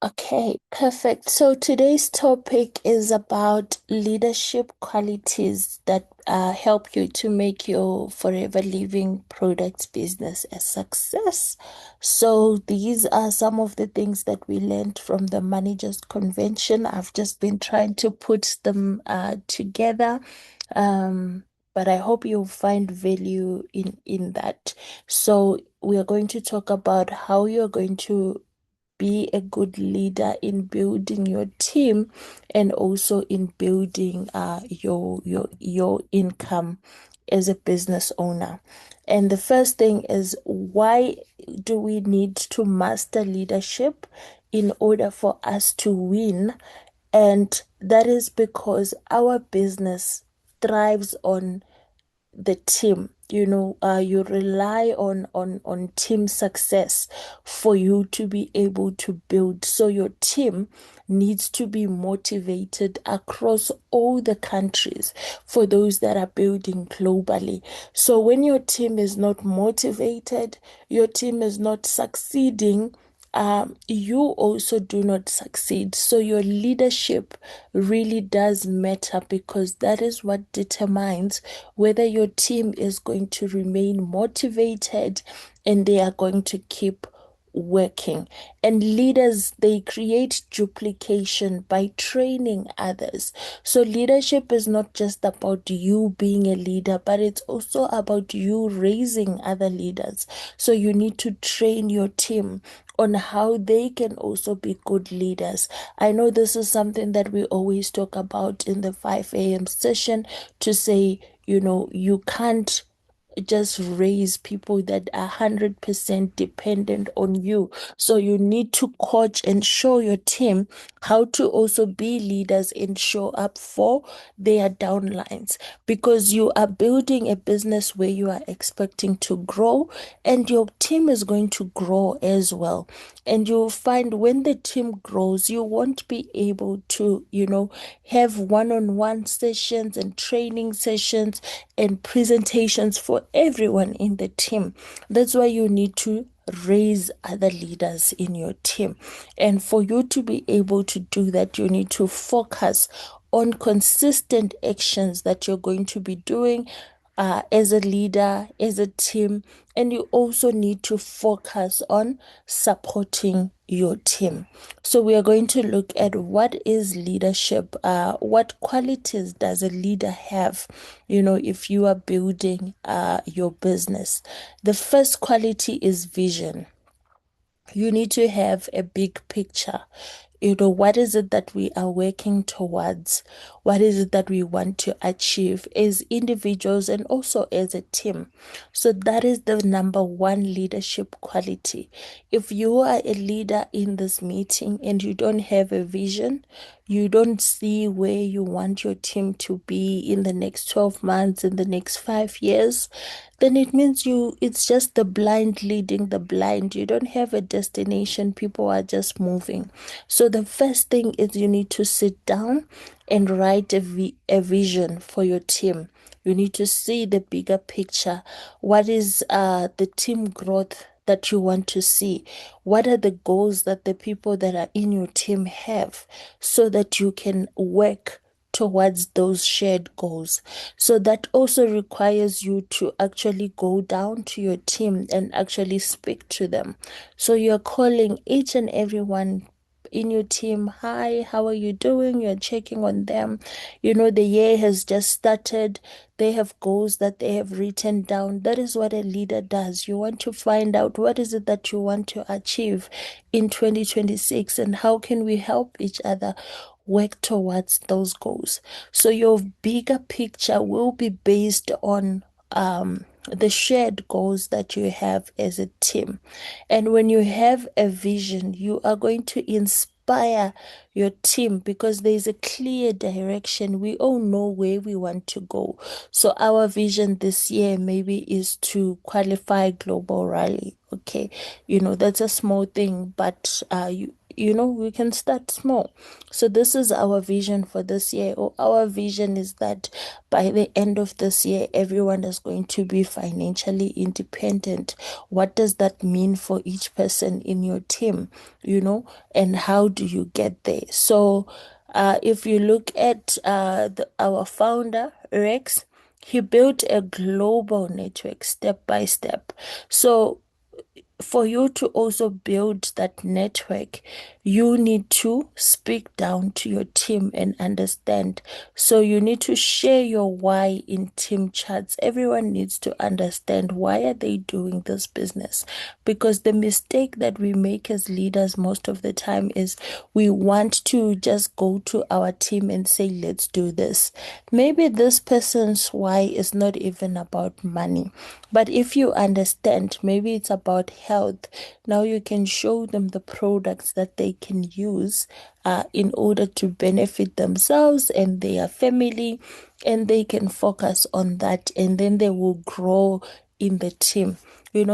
Okay, perfect. So today's topic is about leadership qualities that help you to make your forever living products business a success. So these are some of the things that we learned from the Managers Convention. I've just been trying to put them together. Um, but I hope you'll find value in that. So we are going to talk about how you're going to be a good leader in building your team and also in building your income as a business owner. And the first thing is, why do we need to master leadership in order for us to win? And that is because our business thrives on the team. You rely on team success for you to be able to build. So your team needs to be motivated across all the countries for those that are building globally. So when your team is not motivated, your team is not succeeding, you also do not succeed. So your leadership really does matter, because that is what determines whether your team is going to remain motivated and they are going to keep working. And leaders, they create duplication by training others. So leadership is not just about you being a leader, but it's also about you raising other leaders. So you need to train your team on how they can also be good leaders. I know this is something that we always talk about in the 5 a.m. session, to say, you can't just raise people that are 100% dependent on you. So you need to coach and show your team how to also be leaders and show up for their downlines, because you are building a business where you are expecting to grow, and your team is going to grow as well. And you'll find when the team grows, you won't be able to, have one-on-one sessions and training sessions and presentations for everyone in the team. That's why you need to raise other leaders in your team. And for you to be able to do that, you need to focus on consistent actions that you're going to be doing as a leader, as a team, and you also need to focus on supporting your team. So we are going to look at what is leadership, what qualities does a leader have, if you are building your business. The first quality is vision. You need to have a big picture. What is it that we are working towards? What is it that we want to achieve as individuals and also as a team? So that is the number one leadership quality. If you are a leader in this meeting and you don't have a vision, you don't see where you want your team to be in the next 12 months, in the next 5 years, then it means it's just the blind leading the blind. You don't have a destination. People are just moving. So the first thing is, you need to sit down and write a vision for your team. You need to see the bigger picture. What is the team growth that you want to see? What are the goals that the people that are in your team have, so that you can work towards those shared goals? So that also requires you to actually go down to your team and actually speak to them. So you're calling each and every one in your team. Hi, how are you doing? You're checking on them. The year has just started. They have goals that they have written down. That is what a leader does. You want to find out what is it that you want to achieve in 2026, and how can we help each other work towards those goals. So your bigger picture will be based on the shared goals that you have as a team. And when you have a vision, you are going to inspire your team, because there's a clear direction. We all know where we want to go. So our vision this year maybe is to qualify global rally. Okay, that's a small thing, but we can start small. So this is our vision for this year, or our vision is that by the end of this year, everyone is going to be financially independent. What does that mean for each person in your team, and how do you get there? So if you look at our founder, Rex, he built a global network step by step. So for you to also build that network, you need to speak down to your team and understand. So you need to share your why in team chats. Everyone needs to understand, why are they doing this business? Because the mistake that we make as leaders most of the time is we want to just go to our team and say, let's do this. Maybe this person's why is not even about money. But if you understand, maybe it's about health. Now you can show them the products that they can use in order to benefit themselves and their family, and they can focus on that, and then they will grow in the team.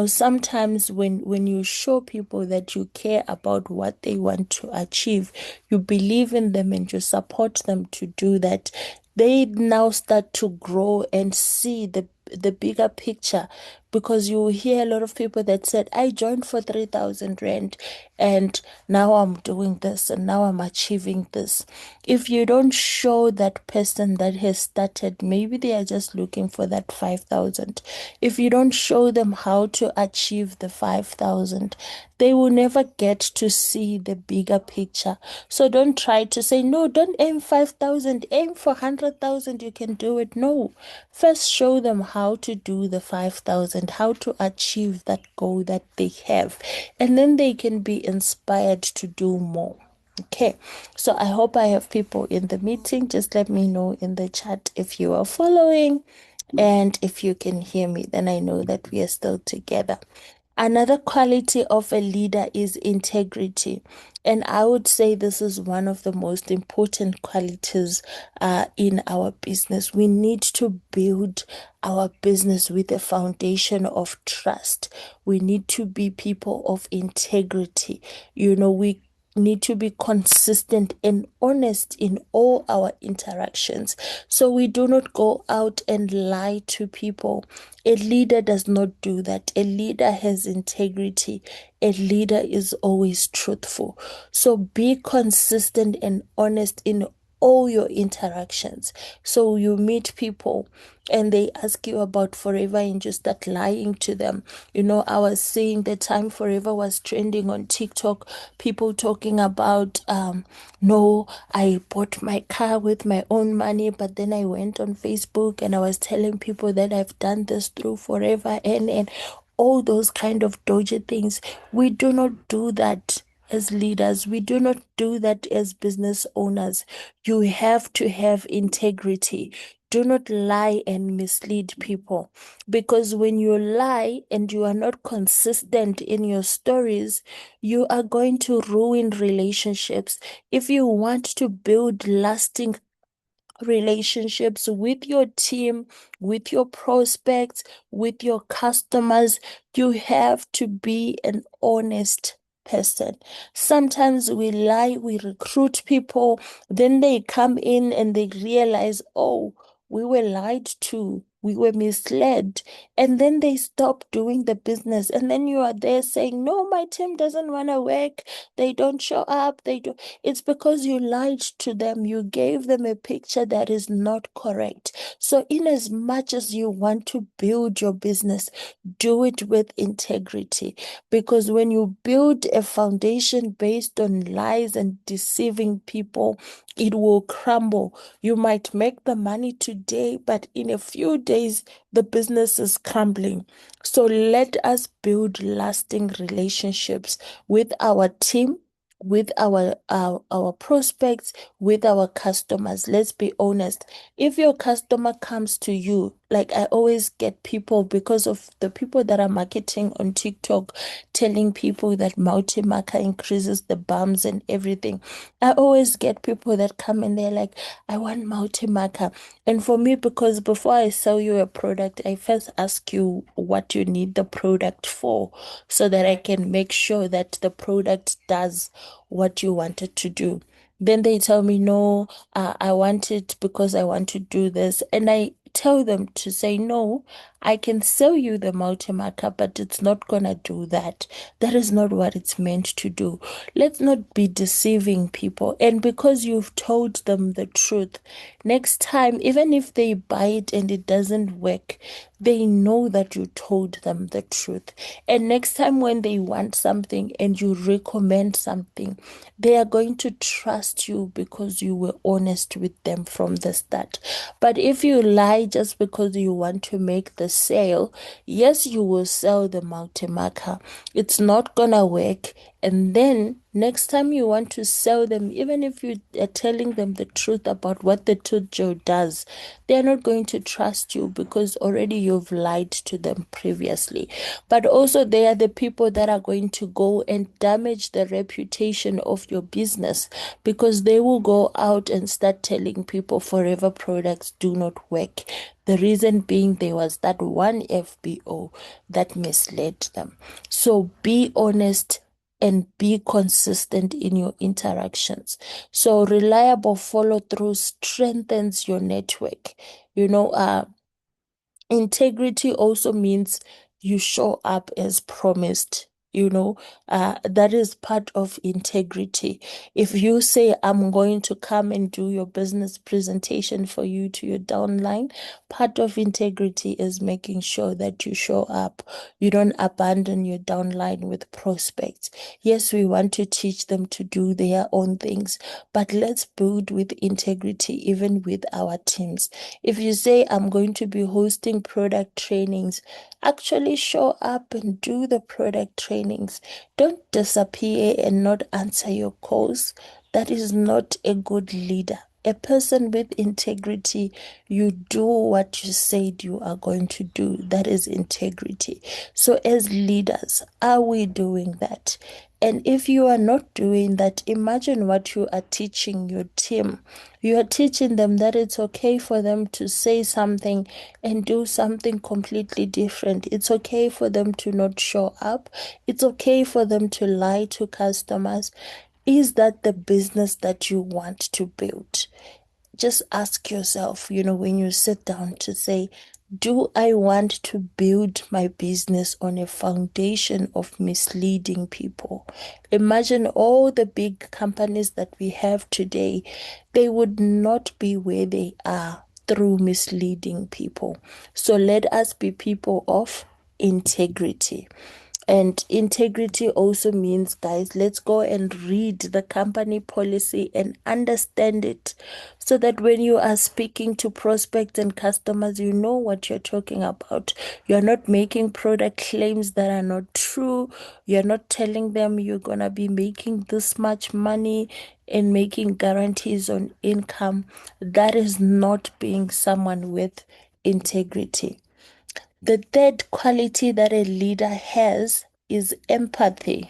Sometimes when you show people that you care about what they want to achieve, you believe in them and you support them to do that, they now start to grow and see the bigger picture. Because you hear a lot of people that said, I joined for 3,000 rand and now I'm doing this and now I'm achieving this. If you don't show that person that has started, maybe they are just looking for that 5,000. If you don't show them how to achieve the 5,000, they will never get to see the bigger picture. So don't try to say, no, don't aim 5,000, aim for 100,000, you can do it. No, first show them how to do the 5,000, how to achieve that goal that they have, and then they can be inspired to do more. Okay, so I hope I have people in the meeting. Just let me know in the chat if you are following, and if you can hear me, then I know that we are still together. Another quality of a leader is integrity. And I would say this is one of the most important qualities in our business. We need to build our business with a foundation of trust. We need to be people of integrity. We need to be consistent and honest in all our interactions. So we do not go out and lie to people. A leader does not do that. A leader has integrity. A leader is always truthful. So be consistent and honest in all your interactions. So you meet people and they ask you about Forever and you start lying to them. I was seeing the time Forever was trending on TikTok, people talking about, no, I bought my car with my own money, but then I went on Facebook and I was telling people that I've done this through Forever and all those kind of dodgy things. We do not do that as leaders. We do not do that as business owners. You have to have integrity. Do not lie and mislead people, because when you lie and you are not consistent in your stories, you are going to ruin relationships. If you want to build lasting relationships with your team, with your prospects, with your customers, you have to be an honest person. Sometimes we lie, we recruit people, then they come in and they realize, oh, we were lied to. We were misled. And then they stop doing the business. And then you are there saying, no, my team doesn't want to work. They don't show up. They do. It's because you lied to them. You gave them a picture that is not correct. So in as much as you want to build your business, do it with integrity. Because when you build a foundation based on lies and deceiving people, it will crumble. You might make the money today, but in a few days, the business is crumbling. So let us build lasting relationships with our team, with our prospects, with our customers. Let's be honest. If your customer comes to you like I always get people because of the people that are marketing on TikTok, telling people that multi-marker increases the bums and everything. I always get people that come and they're like, I want multi-marker. And for me, because before I sell you a product, I first ask you what you need the product for so that I can make sure that the product does what you want it to do. Then they tell me, no, I want it because I want to do this. And I tell them to say, no, I can sell you the multi-marker, but it's not gonna do that. That is not what it's meant to do. Let's not be deceiving people. And because you've told them the truth, next time, even if they buy it and it doesn't work, they know that you told them the truth. And next time when they want something and you recommend something, they are going to trust you because you were honest with them from the start. But if you lie just because you want to make the sale, yes, you will sell the multi-marker. It's not gonna work. And then next time you want to sell them, even if you are telling them the truth about what the tooth Joe does, they're not going to trust you because already you've lied to them previously. But also, they are the people that are going to go and damage the reputation of your business because they will go out and start telling people forever products do not work. The reason being there was that one FBO that misled them. So be honest and be consistent in your interactions. So reliable follow through strengthens your network. You know, integrity also means you show up as promised. That is part of integrity. If you say, I'm going to come and do your business presentation for you to your downline, part of integrity is making sure that you show up. You don't abandon your downline with prospects. Yes, we want to teach them to do their own things, but let's build with integrity, even with our teams. If you say, I'm going to be hosting product trainings, actually show up and do the product trainings. Don't disappear and not answer your calls. That is not a good leader. A person with integrity, you do what you said you are going to do. That is integrity. So, as leaders, are we doing that? And if you are not doing that, imagine what you are teaching your team. You are teaching them that it's okay for them to say something and do something completely different. It's okay for them to not show up. It's okay for them to lie to customers. Is that the business that you want to build? Just ask yourself, when you sit down to say, do I want to build my business on a foundation of misleading people? Imagine all the big companies that we have today, they would not be where they are through misleading people. So let us be people of integrity. And integrity also means, guys, let's go and read the company policy and understand it so that when you are speaking to prospects and customers, you know what you're talking about. You're not making product claims that are not true. You're not telling them you're going to be making this much money and making guarantees on income. That is not being someone with integrity. The third quality that a leader has is empathy.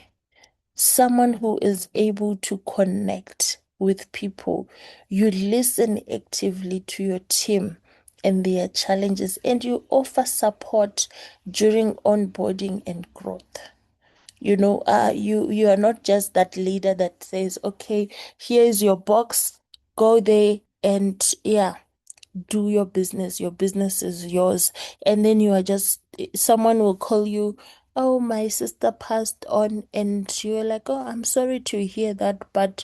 Someone who is able to connect with people. You listen actively to your team and their challenges, and you offer support during onboarding and growth. You are not just that leader that says, okay, here's your box, go there and yeah, do your business. Your business is yours. And then you are just, someone will call you, oh, my sister passed on. And you're like, oh, I'm sorry to hear that, but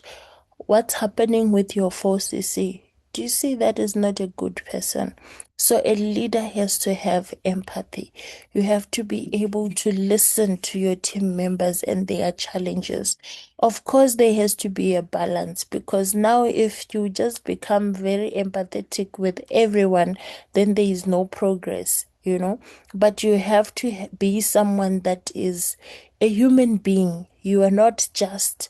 what's happening with your 4cc? Do you see that is not a good person? So a leader has to have empathy. You have to be able to listen to your team members and their challenges. Of course, there has to be a balance because now if you just become very empathetic with everyone, then there is no progress. But you have to be someone that is a human being. You are not just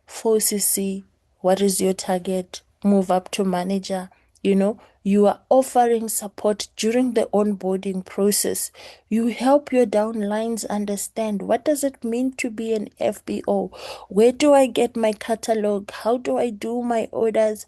4cc. What is your target? Move up to manager. You are offering support during the onboarding process. You help your downlines understand what does it mean to be an FBO? Where do I get my catalog? How do I do my orders?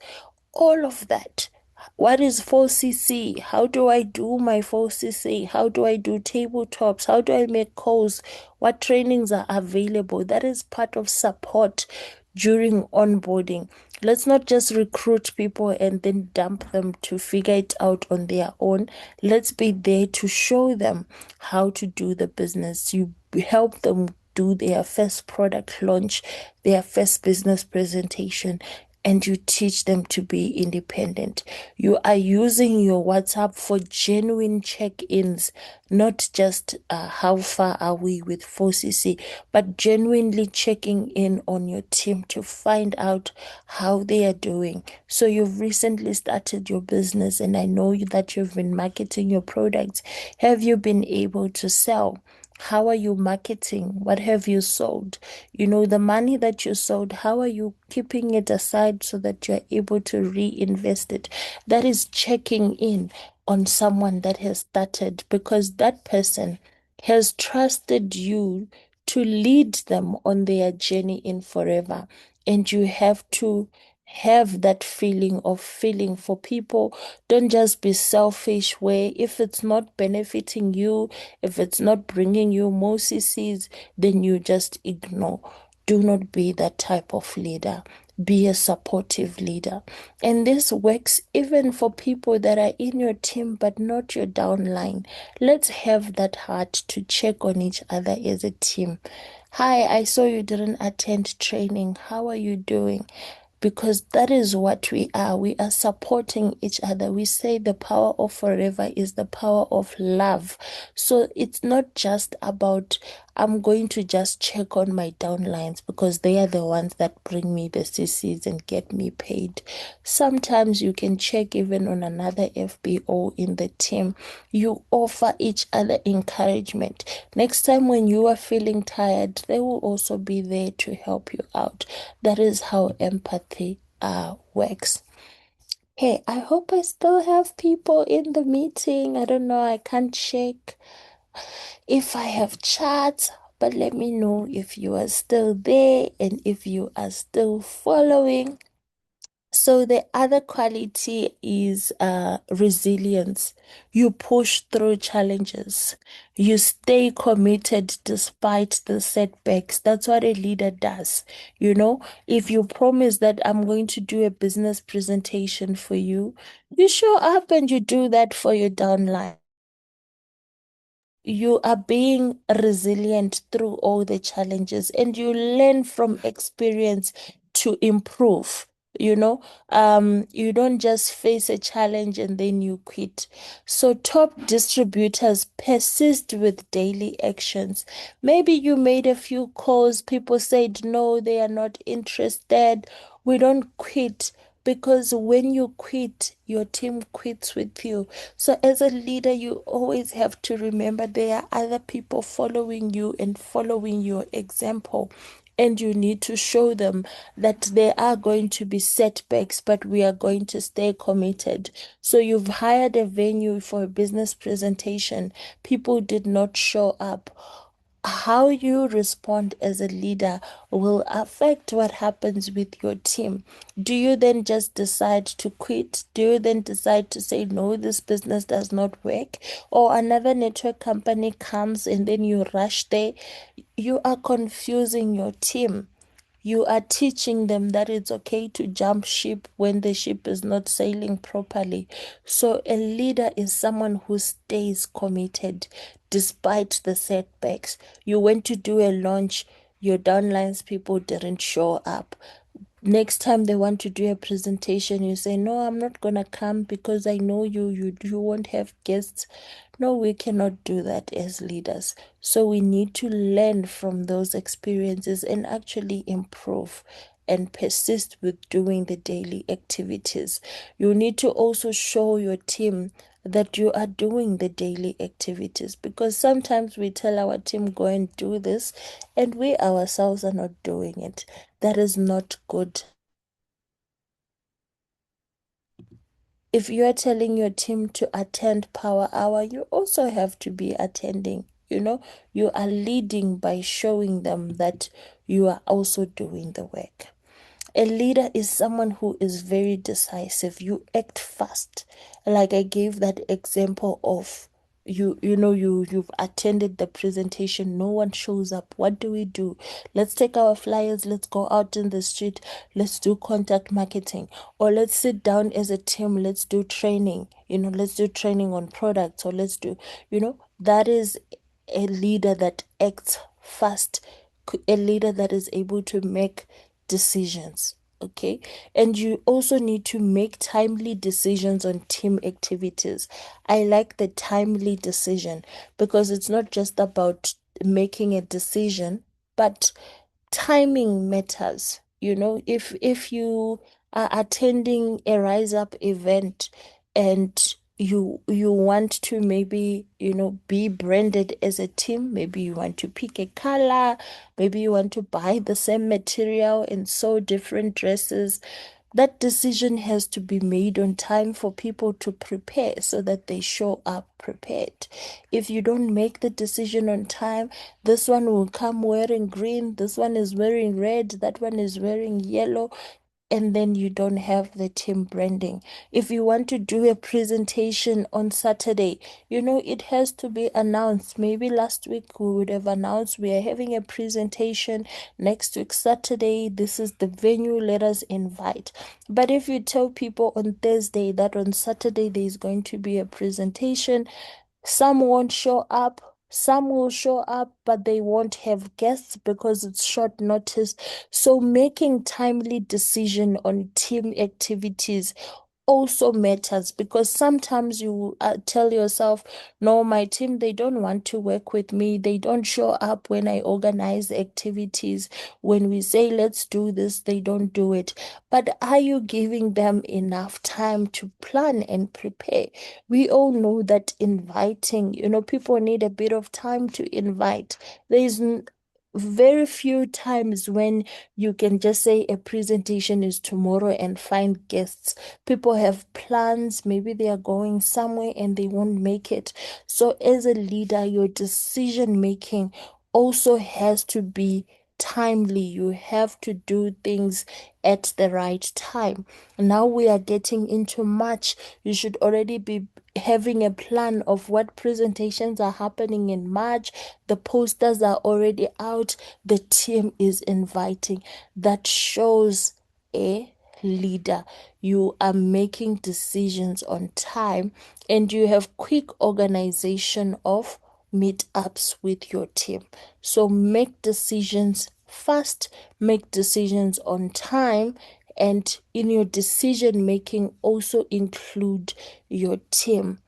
All of that. What is 4CC? How do I do my 4CC? How do I do tabletops? How do I make calls? What trainings are available? That is part of support during onboarding. Let's not just recruit people and then dump them to figure it out on their own. Let's be there to show them how to do the business. You help them do their first product launch, their first business presentation, and you teach them to be independent. You are using your WhatsApp for genuine check-ins, not just how far are we with 4CC, but genuinely checking in on your team to find out how they are doing. So you've recently started your business, and I know that you've been marketing your products. Have you been able to sell? How are you marketing? What have you sold? The money that you sold, how are you keeping it aside so that you're able to reinvest it? That is checking in on someone that has started, because that person has trusted you to lead them on their journey in forever. And you have to have that feeling for people. Don't just be selfish, where if it's not benefiting you, if it's not bringing you more CCs, then you just ignore. Do not be that type of leader. Be a supportive leader. And this works even for people that are in your team but not your downline. Let's have that heart to check on each other as a team. Hi, I saw you didn't attend training. How are you doing? Because that is what we are. We are supporting each other. We say the power of forever is the power of love. So it's not just about, I'm going to just check on my downlines because they are the ones that bring me the CCs and get me paid. Sometimes you can check even on another FBO in the team. You offer each other encouragement. Next time when you are feeling tired, they will also be there to help you out. That is how empathy works. Hey, I hope I still have people in the meeting. I don't know, I can't check if I have chats, but let me know if you are still there and if you are still following. So the other quality is resilience. You push through challenges. You stay committed despite the setbacks. That's what a leader does. If you promise that I'm going to do a business presentation for you, you show up and you do that for your downline. You are being resilient through all the challenges, and you learn from experience to improve. You don't just face a challenge and then you quit. So top distributors persist with daily actions. Maybe you made a few calls, people said no, they are not interested. We don't quit, because when you quit, your team quits with you. So, as a leader, you always have to remember there are other people following you and following your example. And you need to show them that there are going to be setbacks, but we are going to stay committed. So, you've hired a venue for a business presentation, people did not show up. How you respond as a leader will affect what happens with your team. Do you then just decide to quit? Do you then decide to say, no, this business does not work? Or another network company comes and then you rush there? You are confusing your team. You are teaching them that it's okay to jump ship when the ship is not sailing properly. So, a leader is someone who stays committed despite the setbacks. You went to do a launch, your downlines people didn't show up. Next time they want to do a presentation, you say, no, I'm not gonna come because I know you won't have guests. No, we cannot do that as leaders. So we need to learn from those experiences and actually improve and persist with doing the daily activities. You need to also show your team that you are doing the daily activities, because sometimes we tell our team, go and do this, and we ourselves are not doing it. That is not good. If you're telling your team to attend power hour, you also have to be attending. You are leading by showing them that you are also doing the work. A leader is someone who is very decisive. You act fast. Like I gave that example of you've attended the presentation, no one shows up. What do we do? Let's take our flyers, let's go out in the street, let's do contact marketing, or let's sit down as a team, let's do training, let's do training on products, or let's do, that is a leader that acts fast, a leader that is able to make decisions. Okay. And you also need to make timely decisions on team activities. I like the timely decision because it's not just about making a decision, but timing matters. If you are attending a Rise Up event and you want to maybe, be branded as a team, maybe you want to pick a color, maybe you want to buy the same material and sew different dresses. That decision has to be made on time for people to prepare so that they show up prepared. If you don't make the decision on time, this one will come wearing green, this one is wearing red, that one is wearing yellow, and then you don't have the team branding. If you want to do a presentation on Saturday, it has to be announced. Maybe last week we would have announced we are having a presentation next week, Saturday. This is the venue, let us invite. But if you tell people on Thursday that on Saturday there is going to be a presentation, some won't show up. Some will show up, but they won't have guests because it's short notice. So making timely decision on team activities also matters because sometimes you tell yourself, no, my team, they don't want to work with me. They don't show up when I organize activities. When we say, let's do this, they don't do it. But are you giving them enough time to plan and prepare? We all know that inviting, people need a bit of time to invite. There's very few times when you can just say a presentation is tomorrow and find guests. People have plans, maybe they are going somewhere and they won't make it. So, as a leader, your decision making also has to be timely. You have to do things at the right time. Now we are getting into March. You should already be having a plan of what presentations are happening in March. The posters are already out. The team is inviting. That shows a leader. You are making decisions on time and you have quick organization of meetups with your team. So make decisions fast, make decisions on time, and in your decision making, also include your team.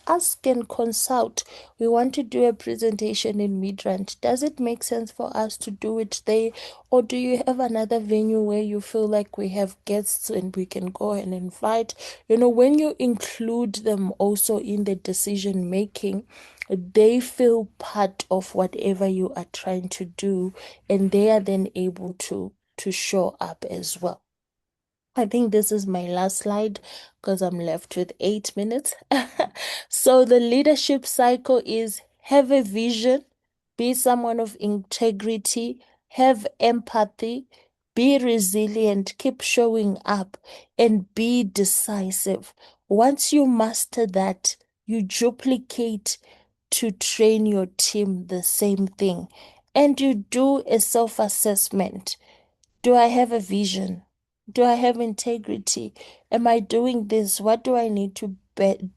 Ask and consult. We want to do a presentation in Midrand. Does it make sense for us to do it there? Or do you have another venue where you feel like we have guests and we can go and invite? When you include them also in the decision making, they feel part of whatever you are trying to do, and they are then able to show up as well. I think this is my last slide because I'm left with 8 minutes. So the leadership cycle is have a vision, be someone of integrity, have empathy, be resilient, keep showing up, and be decisive. Once you master that, you duplicate to train your team the same thing. And you do a self-assessment. Do I have a vision? Do I have integrity? Am I doing this? What do I need to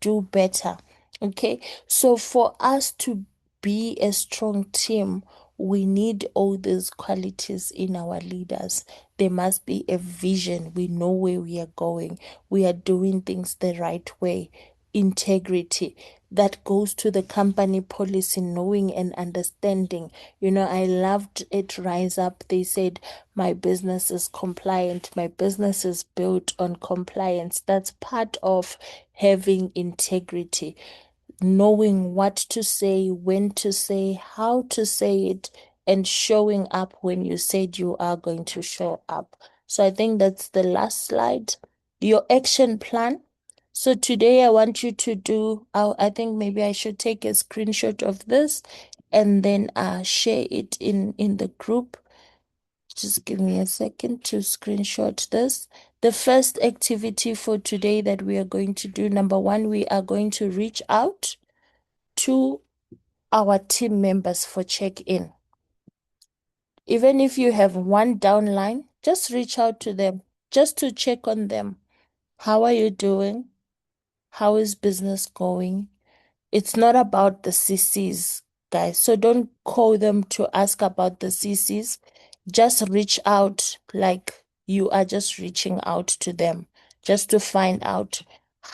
do better? Okay. So for us to be a strong team, we need all these qualities in our leaders. There must be a vision. We know where we are going. We are doing things the right way. Integrity that goes to the company policy, knowing and understanding. I loved it Rise Up. They said, my business is compliant. My business is built on compliance. That's part of having integrity, knowing what to say, when to say, how to say it, and showing up when you said you are going to show up. So I think that's the last slide. Your action plan. So today I want you to do, I think maybe I should take a screenshot of this and then share it in the group. Just give me a second to screenshot this. The first activity for today that we are going to do, number one, we are going to reach out to our team members for check-in. Even if you have one downline, just reach out to them just to check on them. How are you doing? How is business going? It's not about the CCs, guys. So don't call them to ask about the CCs. Just reach out like you are just reaching out to them just to find out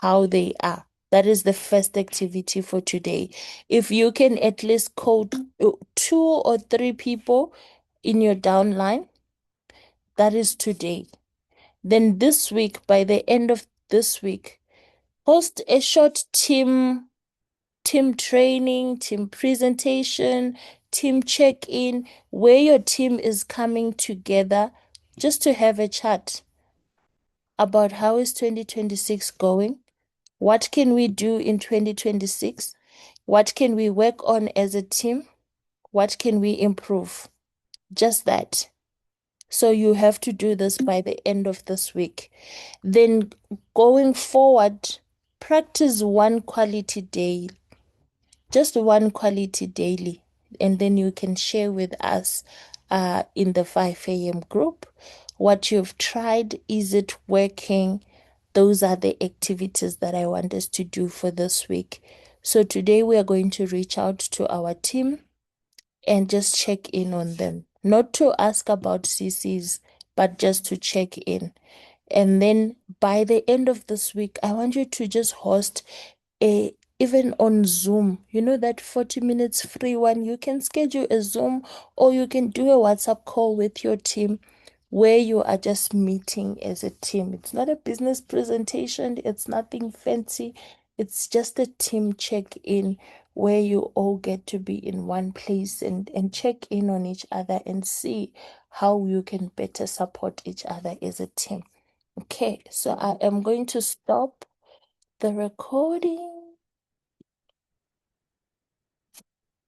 how they are. That is the first activity for today. If you can at least call 2 or 3 people in your downline, that is today. Then this week, by the end of this week, host a short team training, team presentation, team check-in, where your team is coming together just to have a chat about how is 2026 going? What can we do in 2026? What can we work on as a team? What can we improve? Just that. So you have to do this by the end of this week. Then going forward, practice one quality day, just one quality daily, and then you can share with us in the 5 a.m. group what you've tried. Is it working? Those are the activities that I want us to do for this week. So today we are going to reach out to our team and just check in on them. Not to ask about CCs, but just to check in. And then by the end of this week, I want you to just host a even on Zoom, you know, that 40 minutes free one. You can schedule a Zoom or you can do a WhatsApp call with your team where you are just meeting as a team. It's not a business presentation, it's nothing fancy. It's just a team check-in where you all get to be in one place and check in on each other and see how you can better support each other as a team. Okay, so I am going to stop the recording.